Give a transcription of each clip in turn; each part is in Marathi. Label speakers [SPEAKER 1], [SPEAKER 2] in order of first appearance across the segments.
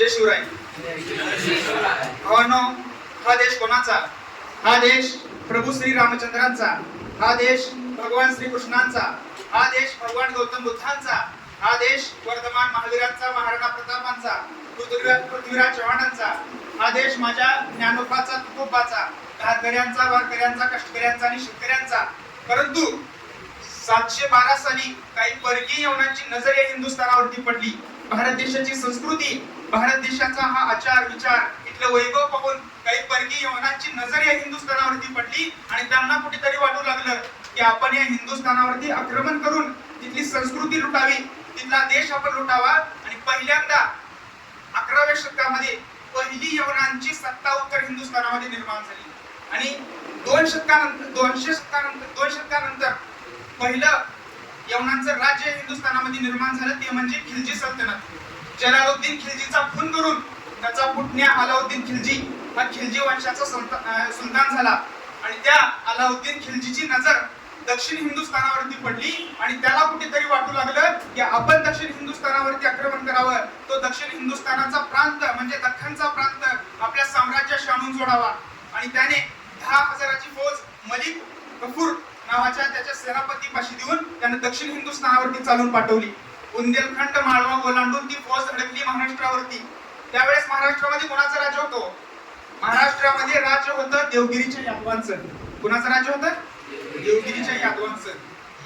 [SPEAKER 1] जय शिवराय. भावांनो, हा देश कोणाचा? हा देश प्रभू श्री रामचंद्रांचा, हा देश भगवान श्री कृष्णांचा, हा देश भगवान गौतम बुद्धांचा, हा देश वर्धमान महावीरांचा, महाराणा प्रतापांचा, पृथ्वीराज चव्हाणांचा, हा देश माझ्या ज्ञानोबाचा, तुकोबाचा, धारकऱ्यांचा, वारकऱ्यांचा, कष्टकऱ्यांचा आणि शेतकऱ्यांचा. परंतु 712 साली काही परकीय यवनांची नजर या हिंदुस्थानावरती पडली. भारत देशाची संस्कृती, भारत देशाचा हा आचार विचार, इथलं वैभव पाहून काही परकीय यवनांची नजर या हिंदुस्थानावरती पडली आणि त्यांना कुठेतरी वाटू लागलं की आपण या हिंदुस्थानावरती आक्रमण करून तिथली संस्कृती लुटावी, तिथला देश आपण लुटावा. आणि पहिल्यांदा 11व्या शतकामध्ये पहिली यवनांची सत्ता उत्तर हिंदुस्थानामध्ये निर्माण झाली. आणि 200 शतकानंतर पहिलं यवनांचं राज्य हिंदुस्थानामध्ये निर्माण झालं, ते म्हणजे खिलजी सल्तनत. जलालुद्दीन खिलजीचा खून करून त्याचा पुतण्या अलाउद्दीन खिलजी हा खिलजी वंशाचा सुलतान झाला. आणि त्या अलाउद्दीन खिलजीची नजर दक्षिण हिंदुस्थानावरती पडली आणि त्याला कुठेतरी वाटू लागलं की आपण दक्षिण हिंदुस्थानावरती आक्रमण करावं, तो दक्षिण हिंदुस्थानाचा प्रांत म्हणजे दख्खनचा प्रांत आपल्या साम्राज्याशी आणून जोडावा. आणि त्याने 10,000ची फौज मलिक कफूर नावाच्या त्याच्या सेनापतीपाशी देऊन त्याने दक्षिण हिंदुस्थानावरती चालून पाठवली. बुंदेलखंड, माळवा ओलांडून ती फौज धडकली महाराष्ट्रावरती. त्यावेळेस महाराष्ट्रामध्ये कोणाचं राज्य होतं? महाराष्ट्रामध्ये राज्य होतं देवगिरीच्या यादवांचं. कोणाचं राज्य होतं? देवगिरीच्या यादवांचं.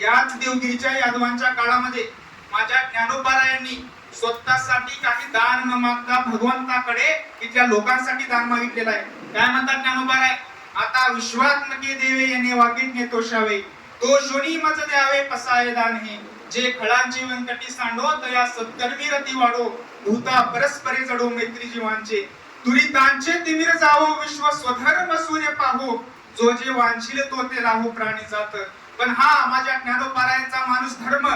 [SPEAKER 1] याच देवगिरीच्या यादवांच्या काळामध्ये माझ्या ज्ञानोबारायांनी स्वतःसाठी काही दान न मागता भगवंताकडे इथल्या लोकांसाठी दान मागितलेलं आहे. काय म्हणतात ज्ञानोबाराय? आता विश्वात नके देवे येणे वाकीट ने तोषावे, तो शोनी मज द्यावे पसाये दान हे, जे खळांची व्यंकटी सांडो तया सत्कर्मी रती वाढो, भूता परस्परे जडो मैत्री जीवांचे, दुरितांचे तिमिर जावो विश्व स्वधर्म सूर्य पाहो, जो जे वांछिले तो ते राहू प्राणी जात. पण हा माझ्या ज्ञानोबारायांचा माणूस धर्म,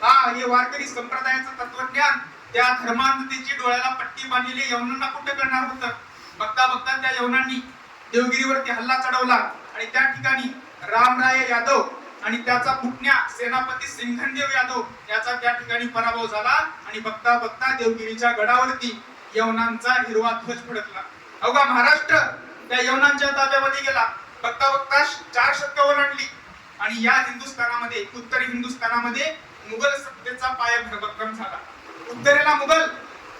[SPEAKER 1] हा हे वारकरी संप्रदायाचं तत्वज्ञान, त्या धर्मांधतेची डोळ्याला पट्टी बांधलेली यवनांना कुठे करणार होतं? बघता बघता त्या यवनांनी देवगिरीवरती हल्ला चढवला आणि त्या ठिकाणी रामराय यादव आणि त्याचा पुतण्या सेनापती सिंघनदेव यादव याचा त्या ठिकाणी पराभव झाला. आणि बघता बघता देवगिरीच्या गडावरती यवनांचा हिरवा ध्वज फडकला. अवघा महाराष्ट्र त्या यवनांच्या ताब्यामध्ये गेला. बघता बघता 4 शतकं ओलांडली आणि या हिंदुस्थानामध्ये, उत्तरी हिंदुस्थानामध्ये मुघल सत्तेचा पाया भक्कम झाला. उत्तरेला मुघल,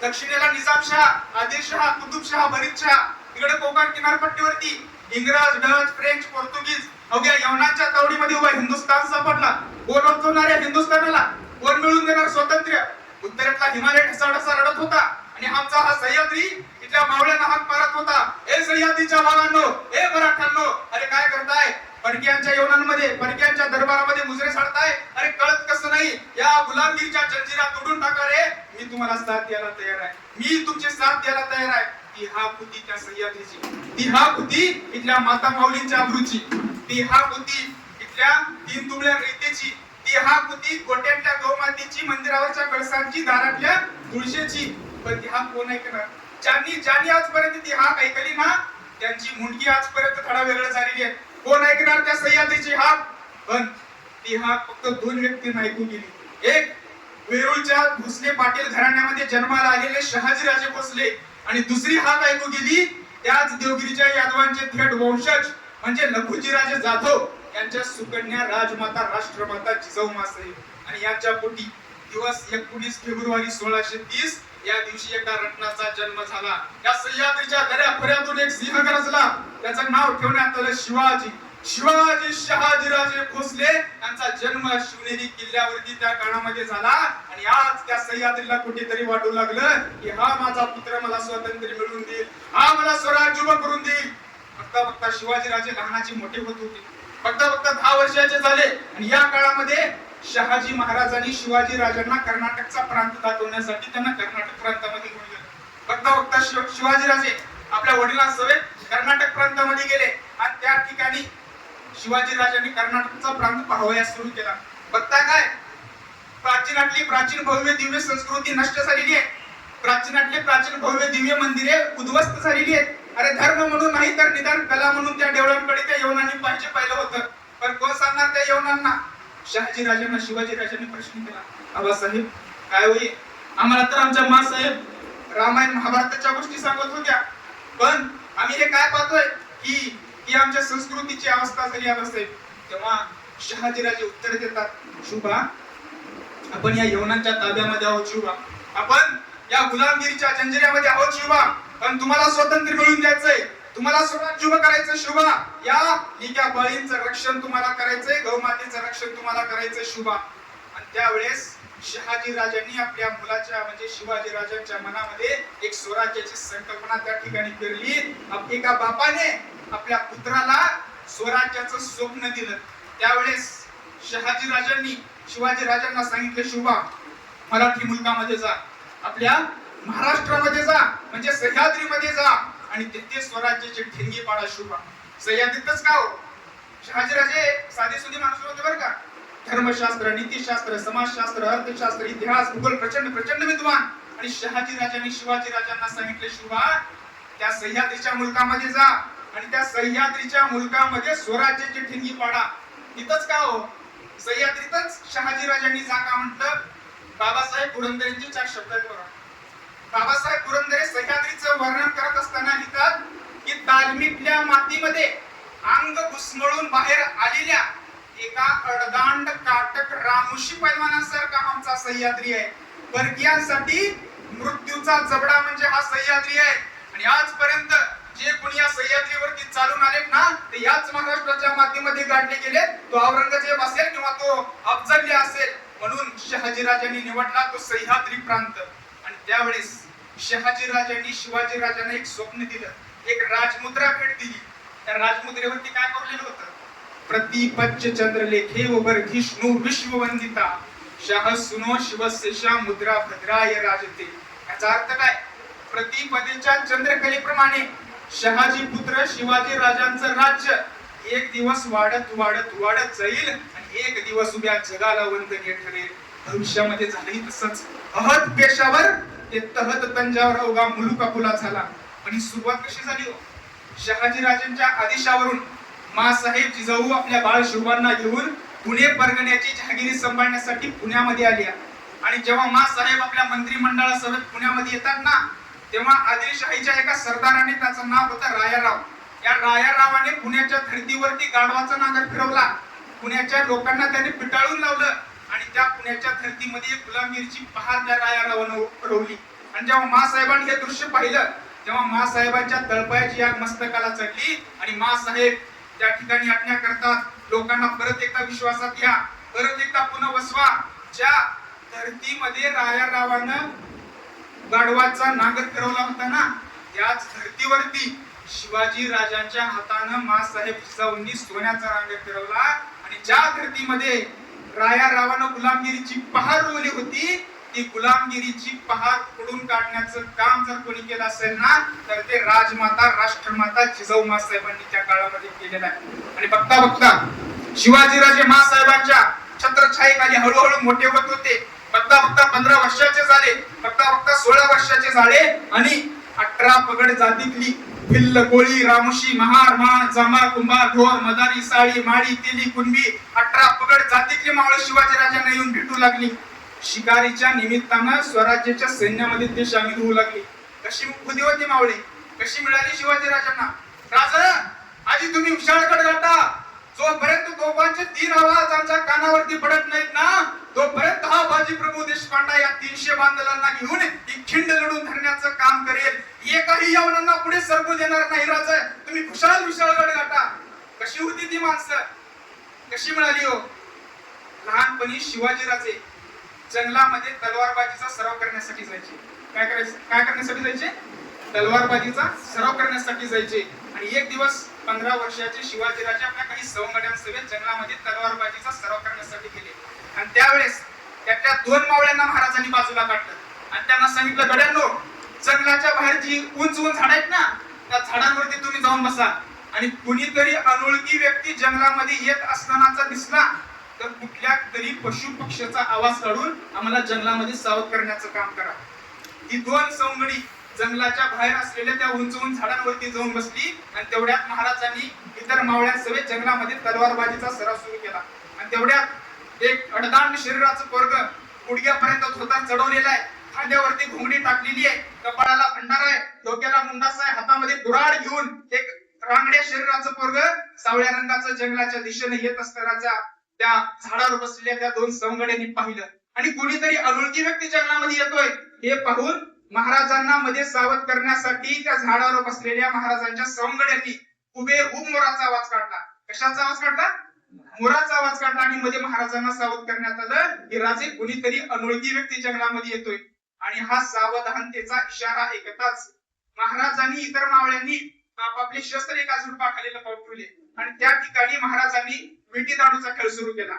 [SPEAKER 1] दक्षिणेला निजामशाह, आदिलशाह, कुतुबशाह, बरीदशाह, इकडे कोकण किनारपट्टीवरती इंग्रज, डच, फ्रेंच, पोर्तुगीज. अवघ्या यवनांच्या तावडीमध्ये उभा हिंदुस्थान सापडला. कोण वाचवणाऱ्या हिंदुस्थानाला? कोण मिळून देणार स्वातंत्र्य? उत्तरेतला हिमालय ढसाढसा रडत होता आणि आमचा हा सह्याद्री इथल्या मावळ्यांना हाक मारत होता, ए सह्याद्रीच्या भावांनो, ए मराठ्यांनो, अरे काय करताय? परक्यांच्या यवनांमध्ये, परक्यांच्या दरबारामध्ये मुजरे साडताय? अरे कळत कसं नाही? या गुलामगिरीच्या जंजिरा तोडून टाका रे. मी तुम्हाला साथ द्यायला तयार आहे, मी तुमची साथ द्यायला तयार आहे. ती हा कृती त्या सह्याद्रीची, ती हा कृती इथल्या माता माऊलींच्या अब्रूची, ती हा कृती इथल्या 3 तुंबड्या रेतेची, ती हा कृती गोट्यातल्या गौमातेची, मंदिरावरच्या कळसांची, दारातल्या तुळशीची. पण ती हा कोण ऐकणार? ज्यांनी आजपर्यंत ती हा ऐकली ना, त्यांची मुंडकी आजपर्यंत थोडा वेगळं झालेली आहे. कोण ऐकणार त्या सह्याद्रीची हाक? पण ती हाक फक्त 2 व्यक्तींना ऐकू गेली. एक वेरूळच्या भोसले पाटील घराण्यामध्ये जन्माला आलेले शहाजीराजे भोसले, आणि दुसरी हाक ऐकू गेली त्याच देवगिरीच्या यादवांचे थेट वंशज म्हणजे लखुजीराजे जाधव यांच्या सुकन्या राजमाता राष्ट्रमाता जिजाऊ मासाहेब. आणि यांच्या पोटी दिवस 19 फेब्रुवारी 1630 या दिवशी एका रत्नाचा जन्म झाला. या सह्याद्रीच्या दऱ्याखोऱ्यातून एक सिंह गरजला. त्याचं नाव ठेवण्यात आलं शिवाजी. शिवाजी शहाजीराजे भोसले यांचा जन्म शिवनेरी किल्ल्यावरती त्या काळामध्ये झाला. आणि आज त्या सह्याद्रीला कुठेतरी वाटू लागलं की हा माझा पुत्र मला स्वातंत्र्य मिळवून देईल, हा मला स्वराज्य उभं करून देईल. बघता बघता शिवाजीराजे लहानाचे मोठे होत होते. बघता बघता 10 वर्षाचे झाले आणि या काळामध्ये शहाजी महाराजांनी शिवाजी राजांना कर्नाटकचा प्रांत दाखवण्यासाठी त्यांना कर्नाटक प्रांतामध्ये घेऊन गेले. बघता बघता शिवाजीराजे आपल्या वडिलांसोबत कर्नाटक प्रांतामध्ये गेले आणि त्या ठिकाणी शिवाजी राजांनी कर्नाटकचा प्रांत पाहावयास सुरू केला. बघता काय, प्राचीन भव्य दिव्य संस्कृती नष्ट झालेली आहे. प्राचीन भव्य दिव्य मंदिरे उद्ध्वस्त झालेली आहेत. अरे धर्म म्हणून नाही तर निदान कला म्हणून त्या देवळांकडे त्या यवनांनी पाहिलं होतं. पण कोण सांगणार त्या यवनांना? शहाजी राजांना शिवाजी राजांनी प्रश्न केला, आबासाहेब काय होईल आम्हाला तर आमच्या मासाहेब रामायण महाभारताच्या गोष्टी सांगत होत्या, पण आम्ही हे काय पाहतोय की की आमच्या संस्कृतीची अवस्था झाली असेल. तेव्हा शहाजीराजे उत्तर देतात, शुभा आपण या यवनांच्या ताब्यामध्ये आहोत शुभा, आपण या गुलामगिरीच्या जंजिऱ्यामध्ये आहोत शुभा, पण तुम्हाला स्वातंत्र्य मिळवून द्यायचंय, तुम्हाला स्वराज्य उभं करायचं शुभा, या लिक्या बळींचं रक्षण तुम्हाला करायचंय, गौमातेचं रक्षण तुम्हाला करायचंय शुभा. आणि त्यावेळेस शहाजी राजांनी आपल्या मुलाच्या म्हणजे शिवाजी राजांच्या मनामध्ये एक स्वराज्याची संकल्पना त्या ठिकाणी पेरली. एका बापाने आपल्या पुत्राला स्वराज्याचं स्वप्न दिलं. त्यावेळेस शहाजी राजांनी शिवाजी राजांना सांगितले, शुभा मराठी मुलकामध्ये जा, आपल्या महाराष्ट्रामध्ये जा, म्हणजे सह्याद्रीमध्ये जा आणि तिथे स्वराज्याची ठिणगी पाडा शुभा. सह्याद्रीतच का हो, शहाजीराजे साधे सुधी माणूस होते बरं का. धर्मशास्त्र, नीतिशास्त्र, समाजशास्त्र, अर्थशास्त्र, इतिहास, भूगोल प्रचंड विद्वान. आणि शहाजी राजांनी शिवाजी राजांना सांगितले, शुभा त्या सह्याद्रीच्या मुलकामध्ये जा आणि त्या सह्याद्रीच्या मुलकामध्ये स्वराज्याची ठिणगी पाडा. इथंच का हो, सह्याद्रीतच शहाजी राजांनी जा का म्हटलं. बाबासाहेब पुरंदरेंचे 4 शब्द आहेत बघा. बाबासाहेब पुरंदरे सह्याद्रीचं वर्णन करत असताना लिहितात की तालमीतल्या मातीमध्ये अंग घुसमळून बाहेर आलेल्या एका अडदांड काटक रामुशी पैलवानासारखा आमचा सह्याद्री आहे. परकीयांसाठी मृत्यूचा जबडा म्हणजे हा सह्याद्री आहे. आणि आजपर्यंत जे कोणी या सह्याद्रीवरती चालून आलेत ना, ते याच महाराष्ट्राच्या मातीमध्ये गाडले गेले. तो औरंगजेब असेल किंवा तो अफजल असेल, म्हणून शहाजी राजांनी निवडला तो सह्याद्री प्रांत. आणि त्यावेळेस शहाजी राजांनी शिवाजी राजांना एक स्वप्न दिलं, एक राजमुद्रा भेट दिली. त्या राजमुद्रेवरती काय कोरलेलं होतं, प्रतिपच्च चंद्रलेखे वर्धिष्णु विश्ववंदिता शाह सुनो शिवशेषा मुद्रा भद्राय राजते. याचा अर्थ काय, प्रतिपदेच्या चंद्रकलेप्रमाणे शहाजी पुत्र शिवाजी राजांचं राज्य एक दिवस वाढत वाढत वाढत जाईल आणि एक दिवस उभ्या जगाला वंदनीय ठरेल. भविष्यामध्ये झालंही तसंच. अहत पेशावर ते तहत तंजावर अवघा मुलुका फुला झाला. पण ही सुरुवात कशी झाली हो, शहाजी राजांच्या आदेशावरून मासाहेब जिजाऊ आपल्या बाळ शिवांना घेऊन पुणे परगण्याची जहागिरी सांभाळण्यासाठी पुण्यामध्ये आल्या. आणि जेव्हा मासाहेब आपल्या मंत्रिमंडळासोबत पुण्यामध्ये येतात ना, तेव्हा आदिलशाहीच्या एका सरदाराने, त्याचं नाव होतं रायाराव, या रायारावाने पुण्याच्या धर्तीवरती गाढवाचा नांगर फिरवला. पुण्याच्या लोकांना त्याने पिटाळून लावलं आणि त्या पुण्याच्या धर्तीमध्ये गुलामगिरीची पहार त्या रायारावाने उडवली. आणि जेव्हा मासाहेबांनी हे दृश्य पाहिलं, तेव्हा मासाहेबांच्या तळपायाची आग मस्तकाला चढली आणि मासाहेब त्या ठिकाणी आज्ञा करतात, लोकांना परत एकदा विश्वासात घ्या, परत एकदा पुन्हा बसवा. ज्या धर्तीमध्ये रायारावानं गाढवाचा नांगर फिरवला होता ना, त्याच धर्तीवरती शिवाजी राजांच्या हातानं मासाहेब जिजाऊंनी सोन्याचा नांगर फिरवला. आणि ज्या धर्तीमध्ये रायारावानं गुलामगिरीची पहार रोवली होती, ती गुलामगिरीची पहार फोडून काढण्याचं काम जर कोणी केलं असेल ना, तर ते राजमाता राष्ट्रमाता जिजाऊ मासाहेबांनी त्या काळामध्ये केलेलं आहे. आणि बघता बघता शिवाजीराजे मासाहेबांच्या छत्रछायेखाली हळूहळू मोठे होत होते. बघता बघता 15 वर्षाचे झाले, बघता बघता 16 वर्षाचे झाले आणि 18 पगड जातीतली भिल्ल कोळी रामुशी महार मान जांभा कुंभार ढोर मदारी साळी माळी तेली कुणबी 18 पगड जातीतली मावळे शिवाजी राजांना येऊन भेटू लागली. शिकारीच्या निमित्तानं स्वराज्याच्या सैन्यामध्ये ते सामील होऊ लागले. कशी होती होती मावळे, कशी मिळाली शिवाजी राजांना. राजा आधी तुम्ही विशाळगड गाठा, जोपर्यंत तोफांचे 3 आवाज आमच्या कानावरती पडत नाहीत ना, तोपर्यंत हा बाजी प्रभू देशपांडा या 300 बांधलांना घेऊन ही खिंड लढून धरण्याचं काम करेल. एकही यवनांना पुढे सरकू देणार नाही. राजा तुम्ही खुशाल विशाळगड गाठा. कशी होती ती माणसं, कशी मिळाली हो. लहानपणी शिवाजीराजे जंगलामध्ये तलवारबाजीचा सराव करण्यासाठी जायचे. काय करण्यासाठी जायचे, तलवारबाजीचा सराव करण्यासाठी जायचे. आणि एक दिवस 15 वर्षाचे शिवाजीराजे आपल्या काही सवंगड्यांसोबत जंगलामध्ये तलवारबाजीचा सराव करण्यासाठी गेले. आणि त्यावेळेस त्या 2 मावळ्यांना महाराजांनी बाजूला काढलं आणि त्यांना सांगितलं, गड्यांनो, जंगलाच्या बाहेर जी उंच झाड आहेत ना, त्या झाडांवरती तुम्ही जाऊन बसा. आणि कुणीतरी अनोळखी व्यक्ती जंगलामध्ये येत असतानाचा दिसला तर कुठल्या तरी पशु पक्ष्याचा आवाज काढून आम्हाला जंगलामध्ये सावध करण्याचं काम करा. ही 2 सवंगडी जंगलाच्या बाहेर असलेल्या त्या उंच झाडांवरती जाऊन बसली. आणि तेवढ्यात महाराजांनी इतर मावळ्यांसोबत जंगलामध्ये तलवारबाजीचा सराव सुरू केला. आणि तेवढ्यात एक अडदांड शरीराचं पोरग गुडघ्यापर्यंत धोतर चढवलेला आहे, खांद्यावरती घोंगडी टाकलेली आहे, कपाळाला भंडारा आहे, डोक्याला मुंडासा आहे, हातामध्ये कुऱ्हाड घेऊन एक रांगड्या शरीराचं पोरग सावळ्या रंगाचं जंगलाच्या दिशेने येत असताना त्या झाडावर बसलेल्या त्या दोन सवंगड्यांनी पाहिलं आणि कोणीतरी अनोळखी व्यक्ती जंगलामध्ये येतोय हे पाहून महाराजांना मध्ये सावध करण्यासाठी त्या झाडावर बसलेल्या महाराजांच्या सवंगड्यांनी हुबेहूब मोराचा आवाज काढला. कशाचा आवाज काढला? मोराचा आवाज काढला आणि मध्ये महाराजांना सावध करण्यात आलं की राजे कोणीतरी अनोळखी व्यक्ती जंगलामध्ये येतोय. आणि हा सावधानतेचा इशारा ऐकताच महाराजांनी इतर मावळ्यांनी आपापले शस्त्र एका झुडपाखाली लपवले आणि त्या ठिकाणी महाराजांनी विटी दांडूचा खेळ सुरू केला.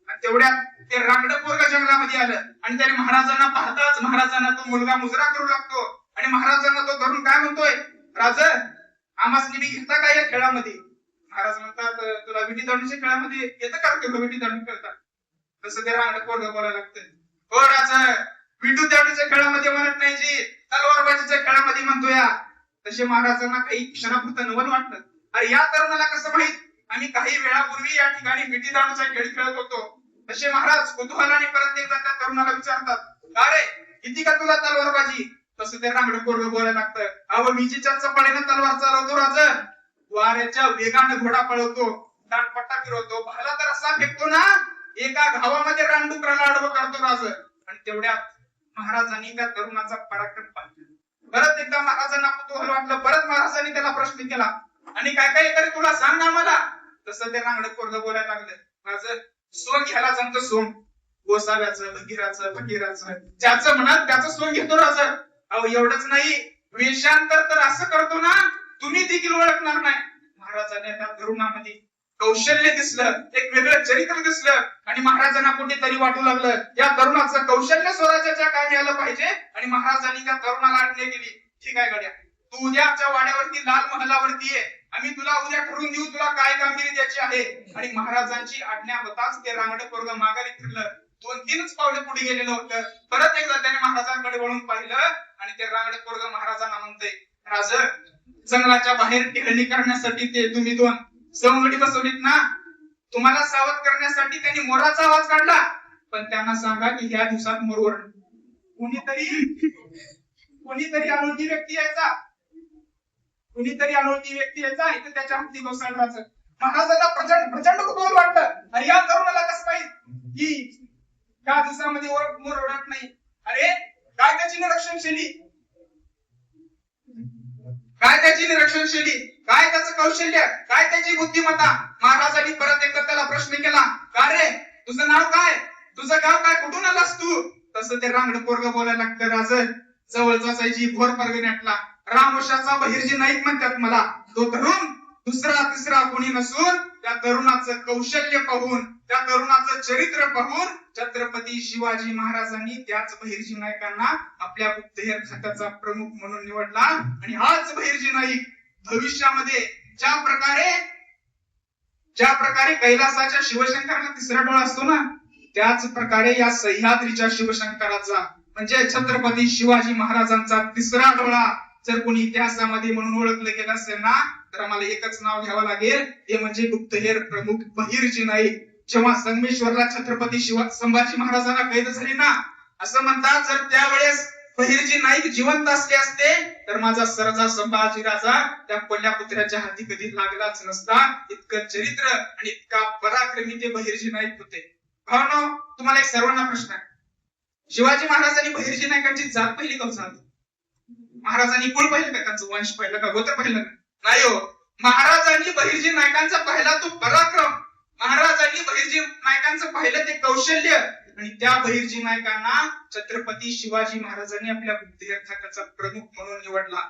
[SPEAKER 1] आणि तेवढ्यात ते रांगड पोरग जंगलामध्ये आलं आणि त्याने महाराजांना पाहताच महाराजांना तो मुलगा मुजरा करू लागतो आणि महाराजांना तो धरून काय म्हणतोय, राज आम्हास मी घेता का या खेळामध्ये? महाराज म्हणतात, तुला विटी दांडूच्या खेळामध्ये येतं का विटी दांडू खेळतात? तसं ते रांगड पोरग बोलायला लागतं, हो राज विटी दांडूच्या खेळामध्ये म्हणत नाही जी, तलवारबाजीच्या खेळामध्ये म्हणतोय. तसे महाराजांना काही क्षणापुरतं नवल वाटलं, अरे या तरुणाला कसं माहित आम्ही काही वेळापूर्वी या ठिकाणी विटी दांडूचा खेळ खेळत होतो. तसे महाराज कुतूहलाने परत एकदा त्या तरुणाला विचारतात, का रे किती का तुला तलवारबाजी? तसं ते रांगड पोरग बोलायला लागतं, अहो विजेच्या चपाळीने तलवार चालवतो राज, वाऱ्याच्या वेगाने घोडा पळवतो, दांडपट्टा फिरवतो, भाला तर असा फेकतो ना एका घावामध्ये रानडुकराला आडवं करतो राज. आणि तेवढ्यात महाराजांनी त्या तरुणाचा पराक्रम पाहिला. परत एकदा महाराजांना कुतूहल वाटलं, परत महाराजांनी त्याला प्रश्न केला, आणि काय काय तरी तुला सांग ना मला. तसं ते रांगड पोरग बोलायला लागलं, माझं सोंग घ्यायला जमतं, सोंग गोसाव्याचं भगीराचं फकीराचं ज्याचं म्हणत त्याचं सोंग घेतो राज. अहो एवढंच नाही, वेषांतर तर असं करतो ना तुम्ही देखील ओळखणार नाही. महाराजांनी त्या तरुणामध्ये कौशल्य दिसलं, एक वेगळं चरित्र दिसलं आणि महाराजांना कुठेतरी वाटू लागलं या तरुणाचं कौशल्य स्वराज्याच्या कामी आलं पाहिजे. आणि महाराजांनी त्या तरुणाला आज्ञा केली, ठीक आहे गड्या, तू उद्या आमच्या वाड्यावरती लाल महालावरती ये, आम्ही तुला उद्या ठरवून देऊ तुला काय कामगिरी द्यायची आहे. आणि महाराजांची आज्ञा होताच ते रांगड पोरग माघारी फिरलं, 2-3 पावले पुढे गेलेलं होतं. परत एकदा त्याने महाराजांकडे वळून पाहिलं आणि ते रांगड पोरग महाराजांना म्हणतंय, राज जंगलाच्या बाहेर टेहळणी करण्यासाठी ते तुम्ही 2 सवंगडी बसवलीत ना, तुम्हाला सावध करण्यासाठी त्यांनी मोराचा आवाज काढला, पण त्यांना सांगा की ह्या दिवसात मोरवर कोणीतरी अनोळखी व्यक्ती यायचा, इथे त्याच्या हाती गोसाळराचं. महाराजांना प्रचंड कुतूहल वाटलं, अरे या तरुणाला कसं माहित की त्या दिवसामध्ये मोर ओळख नाही? अरे काय त्याची निरीक्षणशैली, काय त्याचं कौशल्य, काय त्याची बुद्धिमत्ता. महाराजांनी परत एकदा त्याला प्रश्न केला, का रे तुझं नाव काय, तुझं गाव काय, कुठून आलास तू? तसं ते रांगड पोरग बोलायला लागतं, राज जवळचाच आहे जी भोर परगण्यातला रामवंशाचा बहिर्जी नाईक म्हणतात मला. तो तरुण दुसरा तिसरा कोणी नसून त्या तरुणाचं कौशल्य पाहून, त्या तरुणाचं चरित्र पाहून छत्रपती शिवाजी महाराजांनी त्याच बहिर्जी नायकांना आपल्या गुप्तहेर खात्याचा प्रमुख म्हणून निवडला. आणि हाच बहिर्जी नाईक भविष्यामध्ये ज्या प्रकारे कैलासाच्या शिवशंकराला तिसरा डोळा असतो ना, त्याच प्रकारे या सह्याद्रीच्या शिवशंकराचा म्हणजे छत्रपती शिवाजी महाराजांचा तिसरा डोळा जर कोणी इतिहासामध्ये म्हणून ओळखलं गेलं असेल ना, तर आम्हाला एकच नाव घ्यावं लागेल, ते म्हणजे गुप्तहेर प्रमुख बहिर्जी नाईक. जेव्हा संगमेश्वरला छत्रपती संभाजी महाराजांना कैद झाली ना, असं म्हणतात जर त्यावेळेस बहिर्जी नाईक जिवंत असले असते तर माझा सरजा संभाजी राजा त्या कोल्हापुत्राच्या हाती कधी लागलाच नसता. इतकं चरित्र आणि इतका पराक्रमी ते बहिर्जी नाईक होते. भावनो, तुम्हाला एक सर्वांना प्रश्न आहे, शिवाजी महाराजांनी बहिर्जी नायकांची जात पहिली का जात? महाराजांनी कुळ पाहिलं का, त्यांचं वंश पाहिलं का, गोत्र पाहिलं का? नाही हो. महाराजांनी बहिर्जी नायकांचा पहिला तो पराक्रम, महाराजांनी बहिर्जी नायकांचं पाहिलं ते कौशल्य आणि त्या बहिर्जी नायकांना छत्रपती शिवाजी महाराजांनी आपल्या गुप्तहेर खात्याचा प्रमुख म्हणून निवडला.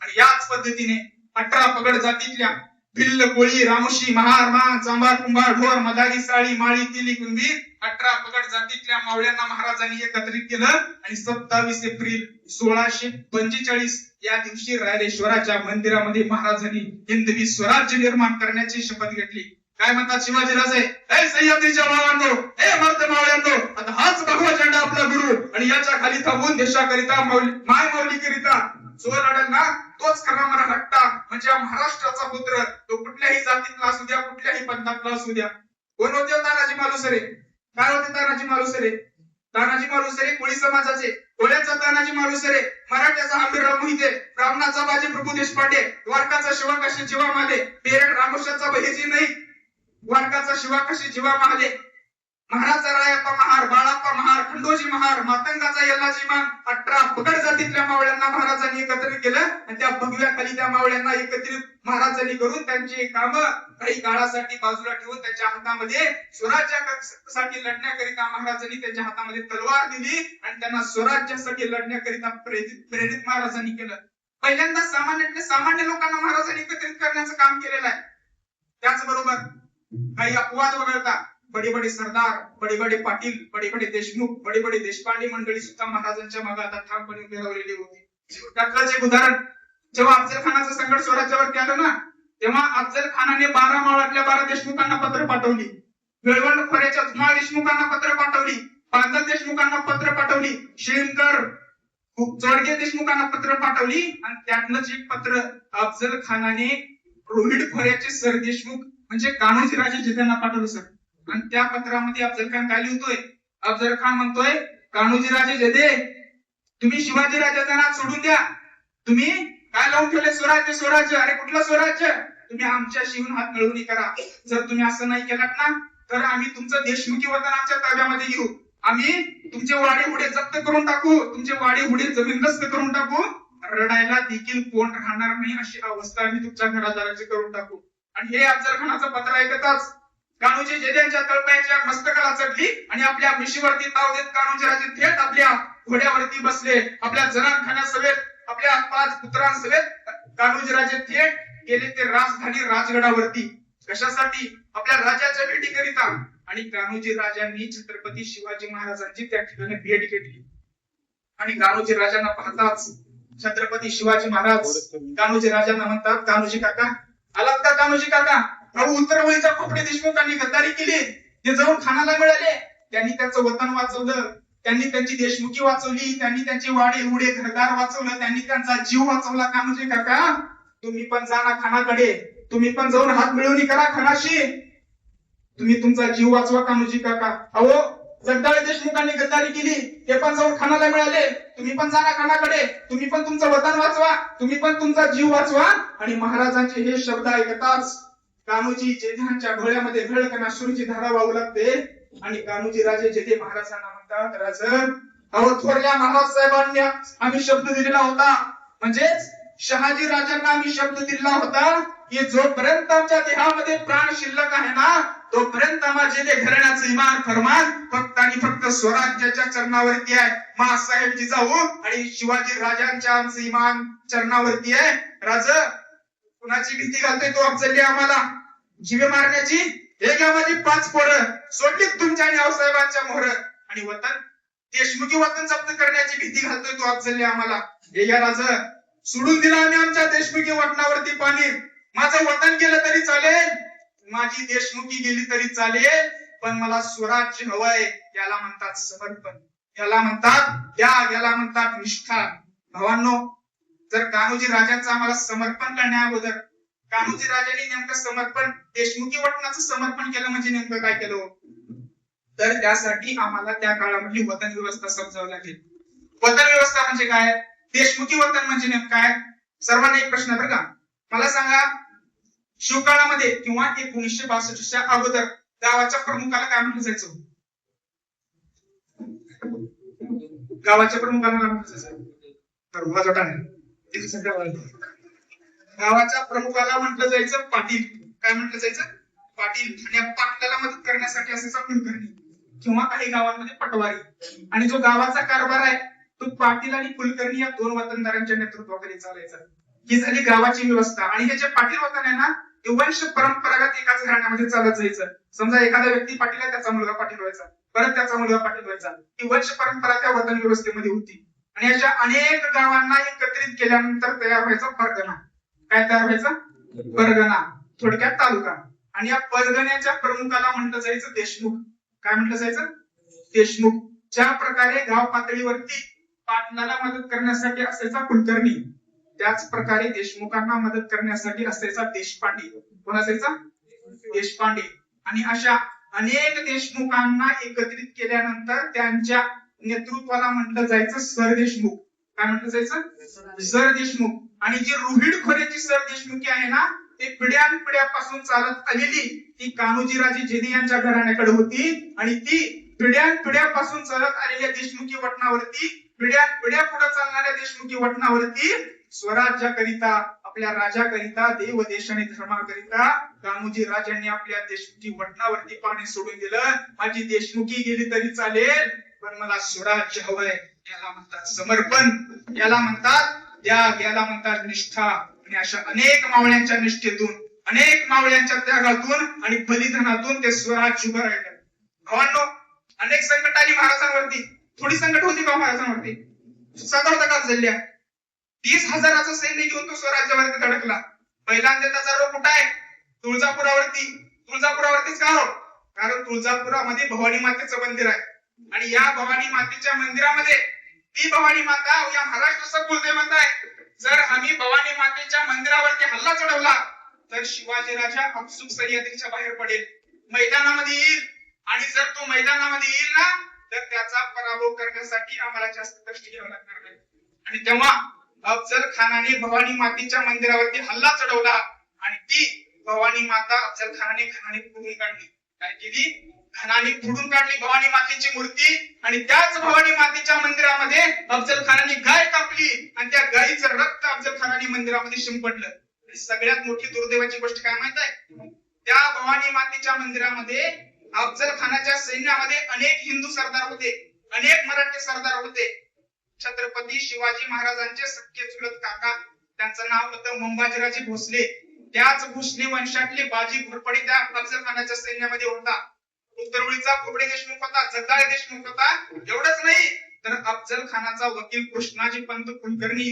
[SPEAKER 1] आणि याच पद्धतीने 18 पगड जातीतल्या भिल्ल, कोळी, रामोशी, महार, मान, चांभार, कुंभार, ढोर, मदारी, साळी, माळी, तिली, कुंभीर 18 पगड जातीतल्या मावळ्यांना महाराजांनी एकत्रित केलं आणि 27 एप्रिल 1645 या दिवशी रायरेश्वराच्या मंदिरामध्ये महाराजांनी हिंदवी स्वराज्य निर्माण करण्याची शपथ घेतली. काय म्हणतात शिवाजीराजे, हे सह्याद्रीच्या मावांनो, हे मर्द मावळ्यांनो, आता हाच भगवा झेंडा आपला गुरु आणि याच्या खाली थांबून देशाकरिता माय माऊलीकरिता जो लढेल ना तोच खरा मराठा, म्हणजे महाराष्ट्राचा पुत्र. तो कुठल्याही जातीतला असू द्या, कुठल्याही पंथातला असू द्या. कोण होते तानाजी मालुसरे? काय होते तानाजी मालुसरे? तानाजी मालुसरे कोळी समाजाचे कोळ्याचा तानाजी मालुसरे, मराठ्याचा हंबीरराव मोहिते, ब्राह्मणाचा बाजी प्रभू देशपांडे, द्वारकाचा शिवाकाशी जीवा महाले, पेरड रामोशाचा बहिजी नाही, द्वारकाचा शिवाकाशी जीवा महाले, महाराजा रायप्पा महार, बाळाप्पा महार, खंडोजी महार, मातंगाचा यल्लाजी मान, 18 पगड जातीतल्या मावळ्यांना महाराजांनी एकत्रित केलं आणि त्या भगव्या खाली त्या मावळ्यांना एकत्रित महाराजांनी करून त्यांची कामं काही काळासाठी बाजूला ठेवून त्यांच्या हातामध्ये स्वराज्यासाठी लढण्याकरिता महाराजांनी त्यांच्या हातामध्ये तलवार दिली आणि त्यांना स्वराज्यासाठी लढण्याकरिता प्रेरित महाराजांनी केलं. पहिल्यांदा सामान्य लोकांना महाराजांनी एकत्रित करण्याचं काम केलेलं आहे. त्याचबरोबर काही अपवाद वगळता बडे बडे सरदार, बडे बडे पाटील, बडे बडे देशमुख, बडे बडे देशपांडे मंडळी सुद्धा महाराजांच्या मागे आता ठामपणे उभे राहिलेली होती. त्यातलंच एक उदाहरण, जेव्हा अफजल खानाचं संकट स्वराज्यावर केलं ना, तेव्हा अफजल खानाने 12 मावळातल्या 12 देशमुखांना पत्र पाठवली, वेळवंड खोऱ्याच्या धुमाळ देशमुखांना पत्र पाठवली, पांदल देशमुखांना पत्र पाठवली, शिळकर चोडगे देशमुखांना पत्र पाठवली आणि त्यातलंच एक पत्र अफजल खानाने रोहिड खोऱ्याचे सर देशमुख म्हणजे कान्होजी राजे जिजांना पाठवलं सर. आणि त्या पत्रामध्ये अफजल खान काय लिहितोय, अफजल खान म्हणतोय, कान्होजी राजे जदे तुम्ही शिवाजी राजाचं नाव सोडून द्या, तुम्ही काय लावून ठेवले स्वराज्य स्वराज्य, अरे कुठलं स्वराज्य, तुम्ही आमच्याशी येऊन हात मिळवणी करा. जर तुम्ही असं नाही केलात ना तर आम्ही तुमचं देशमुखी वतन आमच्या ताब्यामध्ये घेऊ, आम्ही तुमचे वाडे हुडे जप्त करून टाकू, तुमचे वाडे हुडे जमीनदस्त करून टाकू, रडायला देखील कोण राहणार नाही अशी अवस्था आम्ही तुमच्या घरादाराची करून टाकू. आणि हे अफजल खानाचं पत्र ऐकताच कान्होजी जेद्यांच्या तळपायाच्या मस्तकाला चढली आणि आपल्या मिशीवरती ताव देत कान्होजी राजे थेट आपल्या घोड्यावरती बसले. आपल्या जनानखान्यासवेत, आपल्या 5 पुत्रांसवेत कान्होजी राजे थेट गेले ते राजधानी राजगडावरती. कशासाठी? आपल्या राजाच्या भेटीकरिता. आणि कान्होजी राजांनी छत्रपती शिवाजी महाराजांची त्या ठिकाणी भेट घेतली. आणि कान्होजी राजांना पाहताच छत्रपती शिवाजी महाराज कान्होजी राजांना म्हणतात, कान्होजी काका आलात का? कान्होजी काका, उत्तरवळीच्या खोपडे देशमुखांनी गद्दारी केली, ते जाऊन खानाला मिळाले, त्यांनी त्यांचं वतन वाचवलं, त्यांनी त्यांची देशमुखी वाचवली, त्यांनी त्यांचे वाडे उडे घरदार वाचवलं, त्यांनी त्यांचा जीव वाचवला. कान्होजी काका तुम्ही पण जा ना खानाकडे, तुम्ही पण जाऊन हात मिळवणी करा खानाशी, तुम्ही तुमचा जीव वाचवा कान्होजी काका. अहो जगदाळे देशमुखांनी गद्दारी केली, ते पण जाऊन खानाला मिळाले, तुम्ही पण जा ना खानाकडे, तुम्ही पण तुमचं वतन वाचवा, तुम्ही पण तुमचा जीव वाचवा. आणि महाराजांचे हे शब्द ऐकताच कान्होजी जेध्यांच्या डोळ्यामध्ये घळकन अश्रूंची धारा वाहू लागते. आणि कान्होजी राजे जेधे महाराजांना म्हणतात, राजन अहो थोरल्या महाराज साहेबांनी आम्ही शब्द दिलेला होता, म्हणजेच शहाजी राजांना आम्ही शब्द दिला होता की जोपर्यंत आमच्या देहामध्ये प्राण शिल्लक आहे ना तोपर्यंत आम्हाला जे घराण्याचं इमान फरमान फक्त आणि फक्त स्वराज्याच्या चरणावरती आहे. महासाहेब जिजाऊ आणि शिवाजी राजांच्या आमचं इमान चरणावरती आहे. राज कुणाची भीती घालतोय तो अफजल आम्हाला जीवे मारण्याची? हे घ्या माझी 5 पोरं सोडलीत तुमच्या आणि आऊसाहेबांच्या मोहर, आणि वतन देशमुखी वतन जप्त करण्याची भीती घालतोय तो अफजल आम्हाला. हे घ्या राज, सोडून दिला आम्ही आमच्या देशमुखी वतनावरती पाणी, माझं वतन गेलं तरी चालेल, माझी देशमुखी गेली तरी चालेल, पण मला स्वराज्य हवंय. याला म्हणतात समर्पण, याला म्हणतात त्याग, याला म्हणतात निष्ठा. भावांनो, जर कान्होजी राजांचं आम्हाला समर्पण करण्या अगोदर कान्होजी राजांनी नेमकं समर्पण देशमुखी वतनाचं समर्पण केलं म्हणजे नेमकं काय केलं, तर त्यासाठी आम्हाला त्या काळामधली वतन व्यवस्था समजावी लागेल. वतन व्यवस्था म्हणजे काय, देशमुखी वतन म्हणजे नेमकं काय? सर्वांना एक प्रश्न बरं का, मला सांगा शिवकाळामध्ये किंवा 1962च्या अगोदर गावाच्या प्रमुखाला काय म्हटलं जायचं? गावाच्या प्रमुखाला काय म्हटलं जायचं? गावाच्या प्रमुखाला म्हटलं जायचं पाटील. काय म्हटलं जायचं? पाटील. आणि या पाटलाला मदत करण्यासाठी असायचा कुलकर्णी किंवा काही गावांमध्ये पटवारी. आणि जो गावाचा कारभार आहे तो पाटील आणि कुलकर्णी या 2 वतनदारांच्या नेतृत्वाखाली चालायचा. ही झाली गावाची व्यवस्था. आणि हे जे पाटील वतन आहे ना ते वंश परंपरागत एकाच घराण्यामध्ये चालत जायचं. समजा एखादा व्यक्ती पाटील आहे, त्याचा मुलगा पाटील व्हायचा, परत त्याचा मुलगा पाटील व्हायचा. ही वंश परंपरा त्या वतन व्यवस्थेमध्ये होती. आणि अशा अनेक गावांना एकत्रित केल्यानंतर तयार व्हायचा परगणा. काय तयार व्हायचा? परगणा, थोडक्यात तालुका. आणि या परगण्याच्या प्रमुखाला म्हटलं जायचं देशमुख. काय म्हटलं जायचं? देशमुख. ज्या प्रकारे गाव पातळीवरती पाटलाला मदत करण्यासाठी असायचा कुलकर्णी, त्याच प्रकारे देशमुखांना मदत करण्यासाठी असायचा देशपांडे. कोण असायचा? देशपांडे. आणि अशा अनेक देशमुखांना एकत्रित केल्यानंतर त्यांच्या नेतृत्वाला म्हटलं जायचं सर देशमुख. काय म्हटलं जायचं? सर देशमुख. आणि जी रुहीडखोऱ्याची सर देशमुखी आहे ना, ते पिढ्यानपिढ्यापासून चालत आलेली ती कान्होजीराजे जेने यांच्या घराण्याकडे होती. आणि ती पिढ्यानपिढ्यापासून चालत आलेल्या देशमुखी वटणावरती, पिढ्या पुढे चालणाऱ्या देशमुखी वटणावरती स्वराज्याकरिता, आपल्या राजाकरिता, देव देश आणि धर्माकरिता कान्होजी राजांनी आपल्या देशमुखी वटणावरती पाणी सोडून दिलं. माझी देशमुखी गेली तरी चालेल, पण मला स्वराज्य हवंय. याला म्हणतात समर्पण, याला म्हणतात त्याग, याला म्हणतात निष्ठा. आणि अशा अनेक मावळ्यांच्या निष्ठेतून, अनेक मावळ्यांच्या त्यागातून आणि बलिदानातून ते स्वराज्य उभं राहिलं. भावांनो, अनेक संकट आली महाराजांवरती. थोडी संकट होती का महाराजांवरती? साधा होता का जल्ल्या? 30,000चं सैन्य घेऊन तो स्वराज्यावरती धडकला. पहिल्यांदा त्याचा रोग कुठं आहे? तुळजापुरावरती. तुळजापुरावरतीच का हो? कारण तुळजापुरामध्ये भवानी मातेचं मंदिर आहे. आणि या भवानी मातेच्या मंदिरामध्ये ती भवानी माता या महाराष्ट्राचं कुलदैवत आहे. जर आम्ही भवानी मातेच्या मंदिरावरती हल्ला चढवला तर शिवाजी राजा आपसूक सह्याद्रीच्या बाहेर पडेल, मैदानामध्ये येईल. आणि जर तो मैदानामध्ये येईल ना, तर त्याचा पराभव करण्यासाठी आम्हाला जास्त कष्ट घ्यावं लागणार नाही. आणि तेव्हा अफजल खानाने भवानी मातेच्या मंदिरावरती हल्ला चढवला आणि ती भवानी माता अफजल खानाने फोडून काढली. काय केली? खानाने फोडून काढली भवानी मातेची मूर्ती. आणि त्याच भवानी मातेच्या मंदिरामध्ये अफजल खानाने गाय कापली आणि त्या गायीचं रक्त अफजल खानाने मंदिरामध्ये शिंपडलं. सगळ्यात मोठी दुर्दैवाची गोष्ट काय माहित आहे? त्या भवानी मातेच्या मंदिरामध्ये अफजल खानाच्या सैन्यामध्ये अनेक हिंदू सरदार होते, अनेक मराठी सरदार होते. छत्रपती शिवाजी महाराजांचे सख्खे चुलत काका, त्यांचं नाव होतं मंबाजीराजे भोसले. त्याच भोसले वंशातले बाजी घोरपडे त्या अफजल खानाच्या सैन्यामध्ये होता. उत्तरवळीचा खोबडे देशमुख होता, जगदाळे देशमुख होता. एवढंच नाही तर अफजल खानाचा वकील कृष्णाजी पंत कुलकर्णी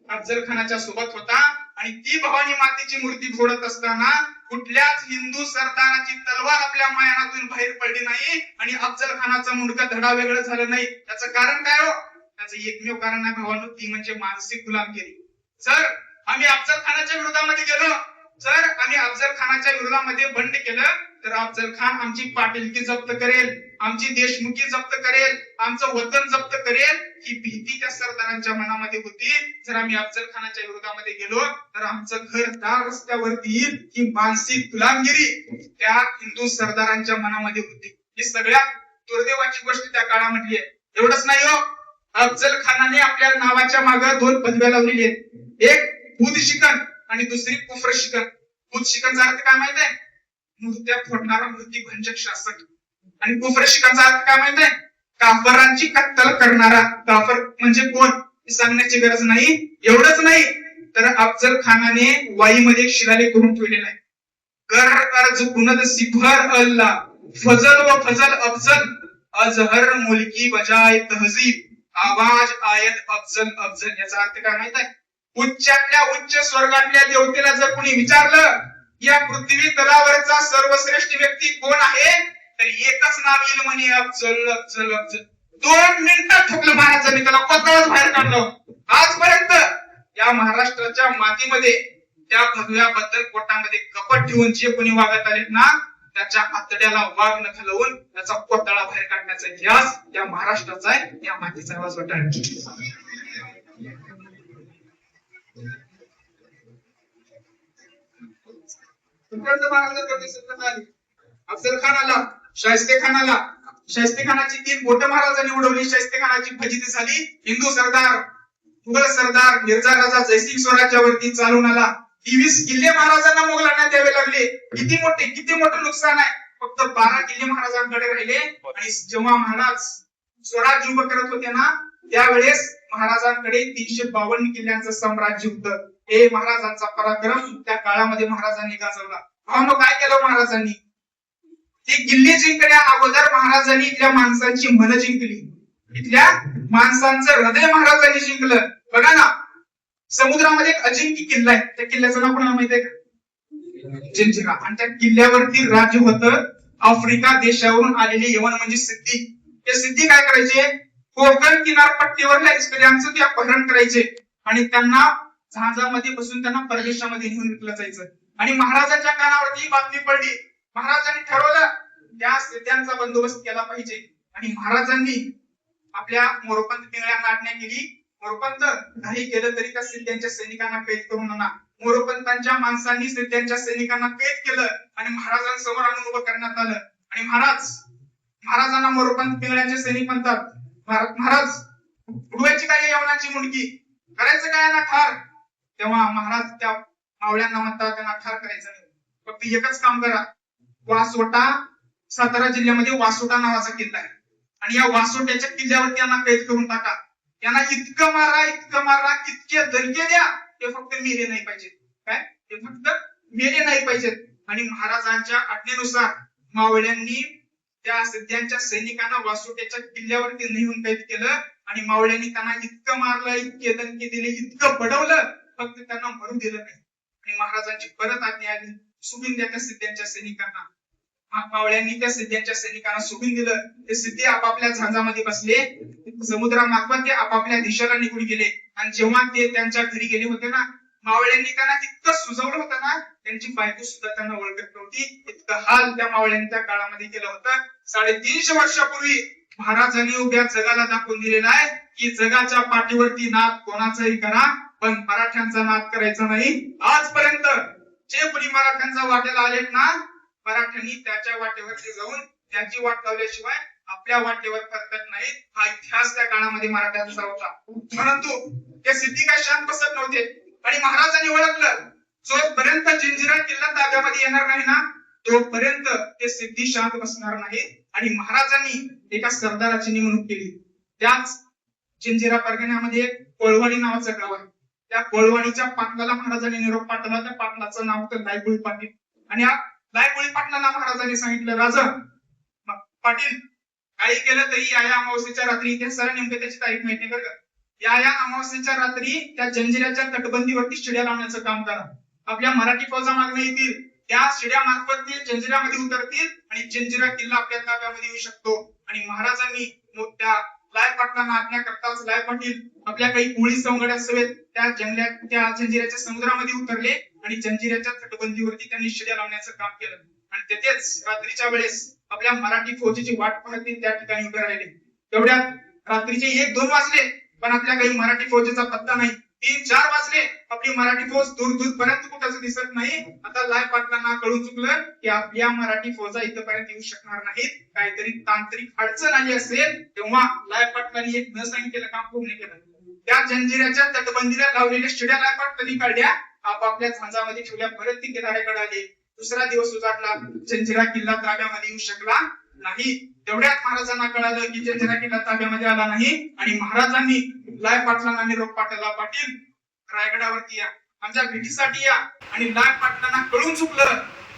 [SPEAKER 1] अफजल खानाच्या सोबत होता. आणि ती भवानी मातेची मूर्ती फोडत असताना कुठल्याच हिंदू सरदाराची तलवार आपल्या मायानातून बाहेर पडली नाही आणि अफजल खानाचं मुंडकं धडा वेगळं झालं नाही. त्याचं कारण काय हो? त्याचं एकमेव कारण आहे भावांनो, ती म्हणजे मानसिक गुलामगिरी. जर आम्ही अफजल खानाच्या विरोधामध्ये गेलो, जर आम्ही अफजल खानाच्या विरोधामध्ये बंड केलं तर अफजल खान आमची पाटीलकी जप्त करेल, आमची देशमुखी जप्त करेल, आमचं वतन जप्त करेल, ही भीती त्या सरदारांच्या मनामध्ये होती. जर आम्ही अफजल खानाच्या विरोधामध्ये गेलो तर आमचं घर दार रस्त्यावरती येईल, ही मानसिक गुलामगिरी त्या हिंदू सरदारांच्या मनामध्ये होती. ही सगळ्यात दुर्दैवाची गोष्ट त्या काळामधली आहे. एवढंच नाही हो, अफजल खानाने आपल्या नावाच्या मागे 2 पदव्या लावलेली आहेत. एक बुध शिकन आणि दुसरी कुफर शिकन. बुध शिकनचा अर्थ काय माहित आहे? मूर्त्या फोडणारा मूर्ती भंजक शासक. आणि कुफर शिकनचा अर्थ काय माहित आहे? काफरांची कत्तल करणारा. काफर म्हणजे कोण हे सांगण्याची गरज नाही. एवढंच नाही तर अफजल खानाने वाईमध्ये शिलालेख करून ठेवलेला आहे. कर अर्ज कुनद सिफर अल्लाह फजल व फजल अफजल अजहर मुलकी बजाय तहजीब आवाज आयत अफजल अफजल. याचा अर्थ काय माहित आहे? उच्चातल्या उच्च स्वर्गातल्या देवतेला जर कोणी विचारलं या पृथ्वी तलावरचा सर्वश्रेष्ठ व्यक्ती कोण आहे, तर एकच नाव येईल म्हणे, अफजल अफजल अफजल. 2 मिनिटात ठोकलं महाराजांनी, त्याला कोताळच बाहेर काढलं. आजपर्यंत या महाराष्ट्राच्या मातीमध्ये त्या भगव्याबद्दल पोटामध्ये कपट ठेवून जे कोणी वागत आलेत ना, त्याच्या आतड्याला वाघ नख लावून त्याचा कोताळा बाहेर काढण्याचा इतिहास या महाराष्ट्राचा आहे, या मातीचा आवाज वाटायला. अफजल खान आला, शाहिस्ते खान आला. शाहिस्ते खानाची 3 बोटं महाराजांनी उडवली. शाहिस्ते खानाची फजिती झाली. हिंदू सरदार, मुघल सरदार मिर्झा राजा जयसिंग स्वराज्यावरती चालून आला. 23 किल्ले महाराजांना मुघलांना द्यावे लागले. किती मोठं नुकसान आहे. फक्त 12 किल्ले महाराजांकडे राहिले. आणि जेव्हा महाराज स्वराज्य उभं करत होते ना, त्यावेळेस महाराजांकडे 352 किल्ल्यांचं साम्राज्य होतं. हे महाराजांचा पराक्रम त्या काळामध्ये महाराजांनी गाजवला. काय केलं महाराजांनी? ते किल्ले जिंकण्या अगोदर महाराजांनी इथल्या माणसांची मन जिंकली. इथल्या माणसांचं हृदय महाराजांनी जिंकलं. बघा ना, समुद्रामध्ये एक अजिंक्य किल्ला आहे. त्या किल्ल्याचं नाव कोणाला माहिती आहे का? जंजिरा. आणि त्या किल्ल्यावरती राज्य होतं आफ्रिका देशावरून आलेले यवन म्हणजे सिद्धी. ते सिद्धी काय करायचे? कोकण किनारपट्टीवरल्या स्त्रियांचं ते अपहरण करायचे आणि त्यांना जहाजामध्ये बसून त्यांना परदेशामध्ये नेऊन विकलं जायचं. आणि महाराजांच्या कानावरती बातमी पडली. महाराजांनी ठरवलं त्या स्त्रियांचा बंदोबस्त केला पाहिजे. आणि महाराजांनी आपल्या मोरोपंत पिंगळ्यांना आज्ञा केली, मोरोपंत काही केलं तरी त्या सिद्ध्यांच्या सैनिकांना कैद करू नका. मोरोपंतांच्या माणसांनी सिद्ध्यांच्या सैनिकांना कैद केलं आणि महाराजांसमोर आणून उभं करण्यात आलं. आणि महाराजांना मोरोपंत पिंगळ्यांचे सैनिक म्हणतात, महाराज उडवायची काय यवनाची मुंडकी, करायचं काय ना ठार. तेव्हा महाराज त्या मावळ्यांना म्हणतात त्यांना ठार करायचं नाही, फक्त एकच काम करा, वासोटा सातारा जिल्ह्यामध्ये वासोटा नावाचा किल्ला आहे आणि या वासोट्याच्या किल्ल्यावरती यांना कैद करून टाका. यांना इतकं मारा इतके दणके द्या, ते फक्त मेले नाही पाहिजेत. काय ते फक्त मेले नाही पाहिजेत. आणि महाराजांच्या आज्ञेनुसार मावळ्यांनी त्या सिद्ध्यांच्या सैनिकांना वासोट्याच्या किल्ल्यावरती नेऊन कैद केलं आणि मावळ्यांनी त्यांना इतकं मारलं, इतके दणके दिले, इतकं बडवलं, फक्त त्यांना मरू दिलं नाही. आणि महाराजांची परत आज्ञा आली, सोडून द्या त्या सिद्ध्यांच्या सैनिकांना. मावळ्यांनी त्या सिद्ध्यांच्या सैनिकांना सोडून दिलं. ते सिद्धी आपापल्या झांजामध्ये बसले, समुद्रामार्फत ते आपापल्या दिशेला निघून गेले. आणि जेव्हा ते त्यांच्या घरी गेले होते ना, मावळ्यांनी त्यांना इतकं सुजवलं होतं ना, त्यांची बायको सुद्धा त्यांना ओळखत नव्हती. इतकं हाल त्या मावळ्यांच्या काळामध्ये केलं होतं. 350 वर्षापूर्वी महाराजांनी उभ्या जगाला दाखवून दिलेला आहे की जगाच्या पाठीवरती नाद कोणाचाही करा, पण मराठ्यांचा नाद करायचा नाही. आजपर्यंत जे कोणी मराठ्यांचा वाट्याला आलेत ना, मराठ्यांनी त्याच्या वाटेवरती जाऊन त्याची वाट लावल्याशिवाय आपल्या वाटेवर फरकत नाही. हा इतिहास त्या काळामध्ये मराठ्यांचा होता. परंतु ते सिद्धी काय शांत बसत नव्हते आणि महाराजांनी ओळखलं, जोपर्यंत जंजिरा किल्ला ताब्यामध्ये येणार नाही ना, तोपर्यंत ते सिद्धी शांत बसणार नाही. आणि महाराजांनी एका सरदाराची नेमणूक केली. त्याच जंजिरा परगण्यामध्ये कोळवाडी नावाचं गाव आहे. त्या कोळवाडीच्या पाटलाला महाराजांनी निरोप पाठवला. त्या पाटलाचं नाव होतं लायगुळी पाटील. आणि या लायगुळी पाटलाला महाराजांनी सांगितलं, राजा पाटील, काही केलं तरी या अमावस्येच्या रात्री, इतिहासाला नेमकं त्याची तारीख माहिती बरं का, या अमावस्येच्या रात्री त्या जंजिऱ्याच्या तटबंदीवरती शिड्या लावण्याचं काम करा. आपल्या मराठी फौजा मागणे येतील, त्या शिड्यामार्फत ते जंजिऱ्यामध्ये उतरतील आणि जंजिरा किल्ला आपल्या ताब्यामध्ये येऊ शकतो. आणि महाराजांनी त्या लाय पाटलांना आज्ञा करताच लाय पाटील आपल्या काही कोळी सवंगड्या सवेत त्या जंजिऱ्याच्या समुद्रामध्ये उतरले आणि जंजिऱ्याच्या तटबंदीवरती त्यांनी शिड्या लावण्याचं काम केलं. आणि तेथेच रात्रीच्या वेळेस आपल्या मराठी फौजेची वाट पाहत त्या ठिकाणी उभे राहिले. तेवढ्यात रात्रीचे 1-2 वाजले, पण आपल्या काही मराठी फौजेचा पत्ता नाही. 3-4 वाजले, आपली मराठी फौज दूर पर्यंत कुठंच दिसत नाही. आता लाय पाटलांना कळून चुकलं की आपल्या मराठी फौजा इथपर्यंत येऊ शकणार नाहीत, काहीतरी तांत्रिक अडचण आली असेल. तेव्हा लाय पाटलांनी एक न सांगितलेलं काम पूर्ण केलं. त्या जंजिऱ्याच्या तटबंदीला लावलेल्या शिड्या लाय पाटलांनी काढल्या, आपापल्या झांजामध्ये ठेवल्या, परत ती किनाऱ्याकडे आले. दुसरा दिवस उजाडला, जंजिरा किल्ला ताब्यामध्ये येऊ शकला नाही. तेवढ्यात महाराजांना कळालं की जंजिरा किल्ला ताब्यामध्ये आला नाही. आणि महाराजांनी लाय पाटलांना निरोप पाठवला, पाटील रायगडावरती या, आमच्या भेटीसाठी या. आणि लाय पाटलांना कळून चुकलं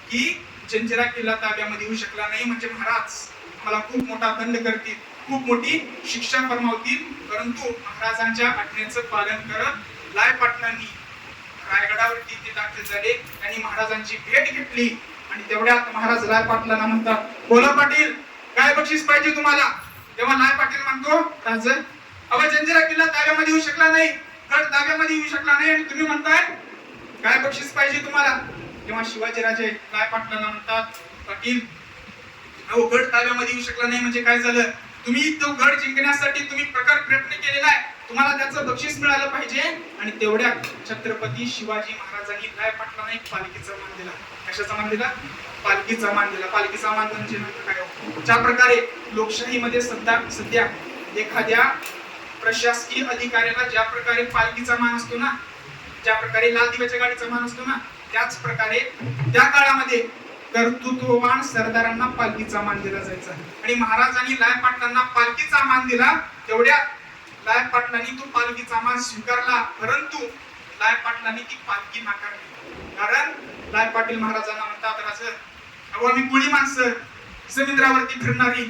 [SPEAKER 1] की जंजिरा किल्ला ताब्यामध्ये येऊ शकला नाही म्हणजे महाराज मला खूप मोठा दंड करतील, खूप मोठी शिक्षा फरमावतील. परंतु महाराजांच्या आज्ञेचं पालन करत लाय पाटलांनी रायगडावरती ते दाखल झाले. त्यांनी महाराजांची भेट घेतली आणि तेवढ्यात महाराज लाय पाटलांना म्हणतात, बोला पाटील, काय बक्षीस पाहिजे तुम्हाला. तेव्हा लाय पाटील म्हणतो, राज अब जंजिरा किल्ला ताब्यामध्ये येऊ शकला नाही, गड ताब्यामध्ये येऊ शकला नाही आणि तुम्ही म्हणताय काय बक्षीस पाहिजे तुम्हाला. तेव्हा शिवाजीराजे लाय पाटलांना म्हणतात, पाटील अहो गड ताब्यामध्ये येऊ शकला नाही म्हणजे काय झालं, तुम्ही तो गड जिंकण्यासाठी तुम्ही प्रखर प्रयत्न केलेला आहे, तुम्हाला त्याचं बक्षीस मिळालं पाहिजे. आणि तेवढ्या छत्रपती शिवाजी महाराजांनी लाय पाटलांना एक पालखीचा मान दिला. कशाचा मान दिला? पालखीचा मान दिला. पालखीचा मान म्हणजे काय? ज्या प्रकारे लोकशाहीमध्ये सध्या एखाद्या प्रशासकीय अधिकाऱ्याला ज्या प्रकारे पालखीचा मान असतो ना, ज्या प्रकारे लाल दिव्याच्या गाडीचा मान असतो ना, त्याच प्रकारे त्या काळामध्ये कर्तृत्ववान सरदारांना पालखीचा मान दिला जायचा. आणि महाराजांनी लाय पाटलांना पालखीचा मान दिला. तेवढ्या लाय पाटलांनी तो पालखीचा मान स्वीकारला, परंतु लाय पाटलांनी ती पालखी नाकारली. कारण लाय पाटील महाराजांना म्हणतात, राज अहो आम्ही कोळी माणसं, समुद्रावरती फिरणारी,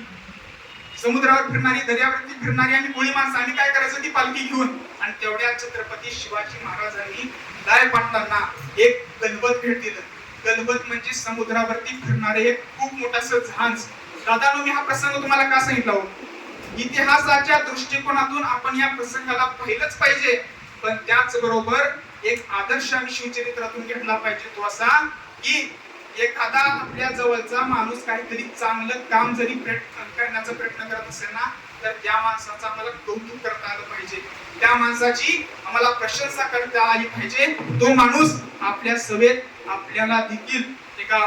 [SPEAKER 1] समुद्रावर फिरणारी, दर्यावरती फिरणारी आम्ही कोळी माणसं, आम्ही काय करायचं ती पालखी घेऊन. आणि तेवढ्या छत्रपती शिवाजी महाराजांनी लाय पाटलांना एक गलबत भेट दिलं. गलबत म्हणजे समुद्रावरती फिरणारे एक खूप मोठासं जहाज. दादांनो, मी हा प्रसंग तुम्हाला का सांगितला हो, इतिहासाच्या दृष्टिकोनातून आपण या प्रसंगाला पाहिलंच पाहिजे, पण त्याचबरोबर एक आदर्श आम्ही शिवचरित्रातून घेतला पाहिजे. तो असा की एखादा आपल्या जवळचा माणूस काहीतरी चांगलं काम जरी करण्याचा प्रयत्न करत असेल ना, तर त्या माणसाचं आम्हाला कौतुक करता आलं पाहिजे, त्या माणसाची आम्हाला प्रशंसा करता आली पाहिजे. तो माणूस आपल्या सभेत आपल्याला देखील एका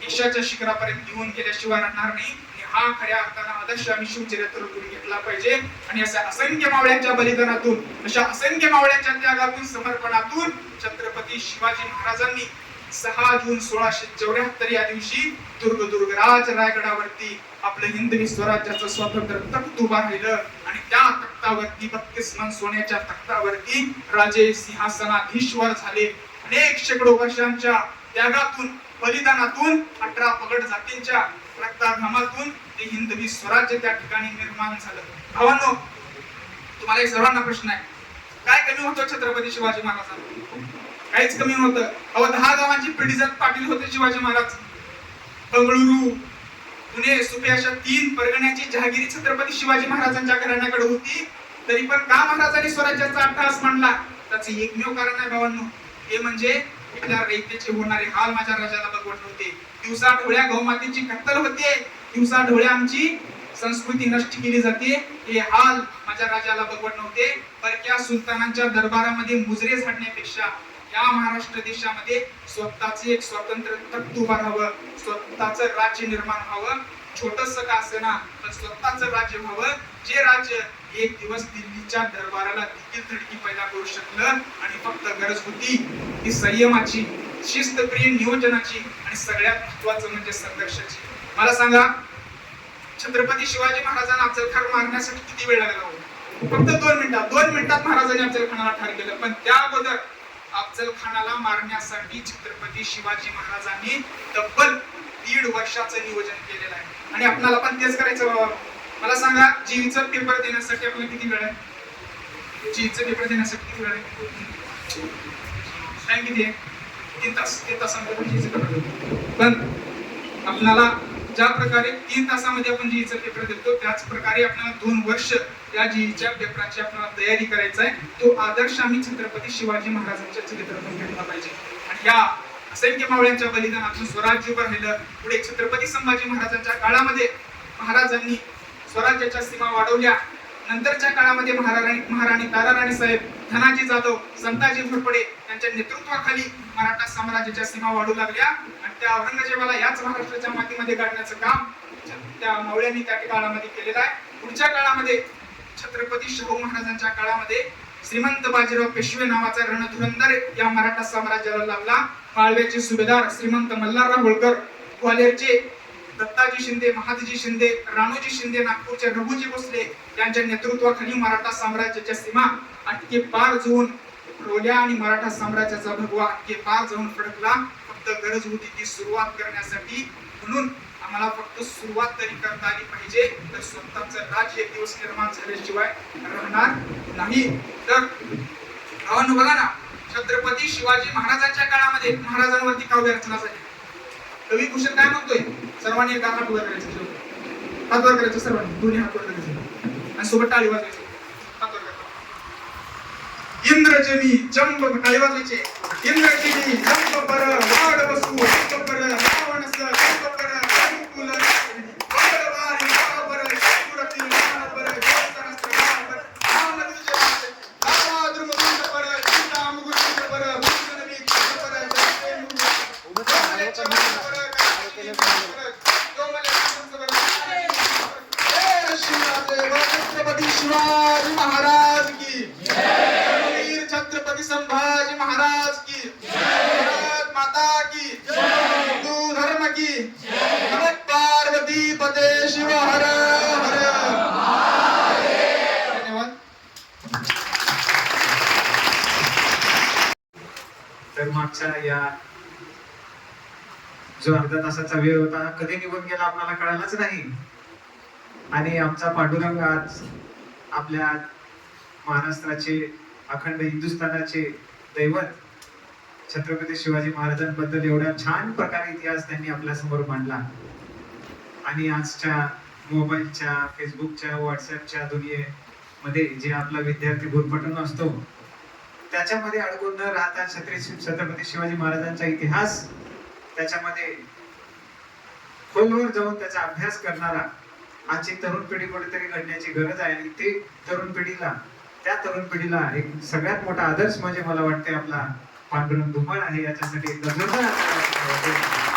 [SPEAKER 1] यशाच्या शिखरापर्यंत घेऊन गेल्याशिवाय राहणार नाही. हा खऱ्या अर्थानं आदर्श आम्ही शिवचरित्र घेतला पाहिजे. आणि अशा असंख्य मावळ्यांच्या बलिदानातून, अशा असंख्य मावळ्यांच्या त्यागातून, समर्पणातून छत्रपती शिवाजी महाराजांनी 6 जून 1674 या दिवशी दुर्गराज रायगडावरती आपलं हिंदवी स्वराज्याचं स्वातंत्र्य तख्त उभा राहिलं. आणि त्या तख्तावरती 32 मन सोन्याच्या तख्तावरती राजे सिंहासनाधीश्वर झाले. अनेक शेकडो वर्षांच्या त्यागातून, बलिदानातून, 18 पगड जातींच्या रक्ताघामातून ते हिंदवी स्वराज्य त्या ठिकाणी निर्माण झालं. भावांनो, तुम्हाला एक सर्वांना प्रश्न आहे, काय कमी होतं छत्रपती शिवाजी महाराजांना? काहीच कमी नव्हतं. 10 गावांची पिढीजात पाटील होते शिवाजी महाराज. बंगळुरू, पुणे, सुपे अशा 3 परगण्याची जहागिरी छत्रपती शिवाजी महाराजांच्या घराण्याकडे होती. तरी पण का महाराजांनी स्वराज्याचा अट्टहास मांडला? त्याचं एकमेव कारण आहे भावांनो, हे म्हणजे इथल्या रयतेचे होणारे हाल माझ्या राजाला बघवत नव्हते. दिवसा ढोळ्या गौमातेची कत्तल होते, दिवसा ढोळ्या आमची संस्कृती नष्ट केली जाते, हे हाल माझ्या राजाला बघवत नव्हते. परक्या सुलतानांच्या दरबारामध्ये मुजरे झाडण्यापेक्षा या महाराष्ट्र देशामध्ये स्वतःचे एक स्वतंत्र तख्त उभं राहावं, स्वतःचं राज्य निर्माण व्हावं. छोटस का असेना पण स्वतःचं राज्य व्हावं, जे राज्य एक दिवस दिल्लीच्या दरबाराला देखील धडकी पैदा करू शकलं. आणि फक्त गरज होती ती संयमाची, शिस्तप्रिय नियोजनाची आणि सगळ्यात महत्वाचं म्हणजे संघर्षाची. मला सांगा, छत्रपती शिवाजी महाराजांना अफजल खान मारण्यासाठी किती वेळ लागला होता? फक्त 2 मिनिटात महाराजांनी अफजल खानाला ठार केलं. पण त्या अगोदर अफजल खानाला मारण्यासाठी छत्रपती शिवाजी महाराजांनी तब्बल 1.5 वर्षाचं नियोजन केलेलं आहे. आणि आपल्याला पण तेच करायचं बाबा. मला सांगा, जीईचा पेपर देण्यासाठी आपल्याला किती वेळ आहे? जीईचा पेपर देण्यासाठी किती वेळ आहे? टाइम किती आहे? 3 तास. 3 तासांमध्ये जीईचा पेपर देतो. पण आपल्याला ज्या प्रकारे 3 तासामध्ये आपण जीईचा पेपर देतो, त्याच प्रकारे आपल्याला 2 वर्ष या जीईच्या पेपराची आपल्याला तयारी करायचा आहे. तो आदर्श आम्ही छत्रपती शिवाजी महाराजांच्या चरित्रातून घेतला पाहिजे. आणि या असंख्य मावळ्यांच्या बलिदानातून स्वराज्य उभं राहिलं. पुढे छत्रपती संभाजी महाराजांच्या काळामध्ये महाराजांनी स्वराज्याच्या सीमा वाढवल्या. नंतरच्या काळामध्ये महाराणी ताराराणी साहेब, धनाजी जाधव, संताजी घोरपडे यांच्या नेतृत्वाखाली मराठा साम्राज्याच्या सीमा वाढू लागल्या. आणि त्या औरंगजेबाला याच महाराष्ट्राच्या मातीमध्ये गाडण्याचं काम त्या मावळ्यांनी त्या काळामध्ये केलेलं आहे. पुढच्या काळामध्ये छत्रपती शाहू महाराजांच्या काळामध्ये श्रीमंत बाजीराव पेशवे नावाचा रणधुरंदर या मराठा साम्राज्याला लाभला. माळव्याचे सुभेदार श्रीमंत मल्हारराव होळकर, ग्वाल्हेरचे दत्ताजी शिंदे, महादजी शिंदे, राणोजी शिंदे, नागपूरचे रघुजी भोसले यांच्या नेतृत्वाखाली मराठा साम्राज्याच्या सीमा अटके पार जाऊन रोल्या आणि मराठा साम्राज्याचा भगवा अटके पार जाऊन फडकला. फक्त गरज होती ती सुरुवात करण्यासाठी. म्हणून आम्हाला फक्त सुरुवात तरी करता आली पाहिजे, तर स्वतःचं राज्य एक दिवस निर्माण झाल्याशिवाय राहणार नाही. तर भावांनो, बघा ना, छत्रपती शिवाजी महाराजांच्या काळामध्ये महाराजांवरती काव्य रचना झाली. कवी कुशल काय म्हणतोय? सर्वांनी एका हात वर करायचं, हात वर करायचं, सर्वांनी दोन्ही हात वर करायचे आणि सोबत टाळी वाजवायची. हात वर करा. इंद्रजनी जंब, टाळी वाजवायचे. इंद्रजनी जंब पर वाड वसू पर रावणस जंब पर अनुकूल वाडवारी वावर सुरती मान पर सहस्त्र पर नाम तुझे दावा द्रुमदुंड पर सीता मुकुट पर भूषण मी पर उभे छत्रपती शिवाजी महाराज की जय. छत्रपती संभाजी महाराज की भारत माता की हिंदू धर्म की जय. पार्वती पते शिव हर हर. धन्यवाद.
[SPEAKER 2] तर मागच्या या जो अर्धा तासाचा वेळ होता कधी निघून गेला आपल्याला कळालंच नाही. आणि आमचा पांडुरंग आज आपल्या महाराष्ट्राचे, अखंड हिंदुस्थानाचे दैवत छत्रपती शिवाजी महाराजांबद्दल एवढ्या छान प्रकारे इतिहास त्यांनी आपल्या समोर मांडला. आणि आजच्या मोबाईलच्या, फेसबुकच्या, व्हॉट्सअपच्या दुनियेमध्ये जे आपला विद्यार्थी गुरफटून असतो, त्याच्यामध्ये अडकून न राहता छत्रपती शिवाजी महाराजांचा इतिहास त्याच्यामध्ये खोलवर जाऊन त्याचा अभ्यास करणारा आजची तरुण पिढी कुठेतरी घडण्याची गरज आहे आणि ते त्या तरुण पिढीला एक सगळ्यात मोठा आदर्श म्हणजे मला वाटते आपला पांडुरंग धुमाळ आहे. याच्यासाठी एक जोरदार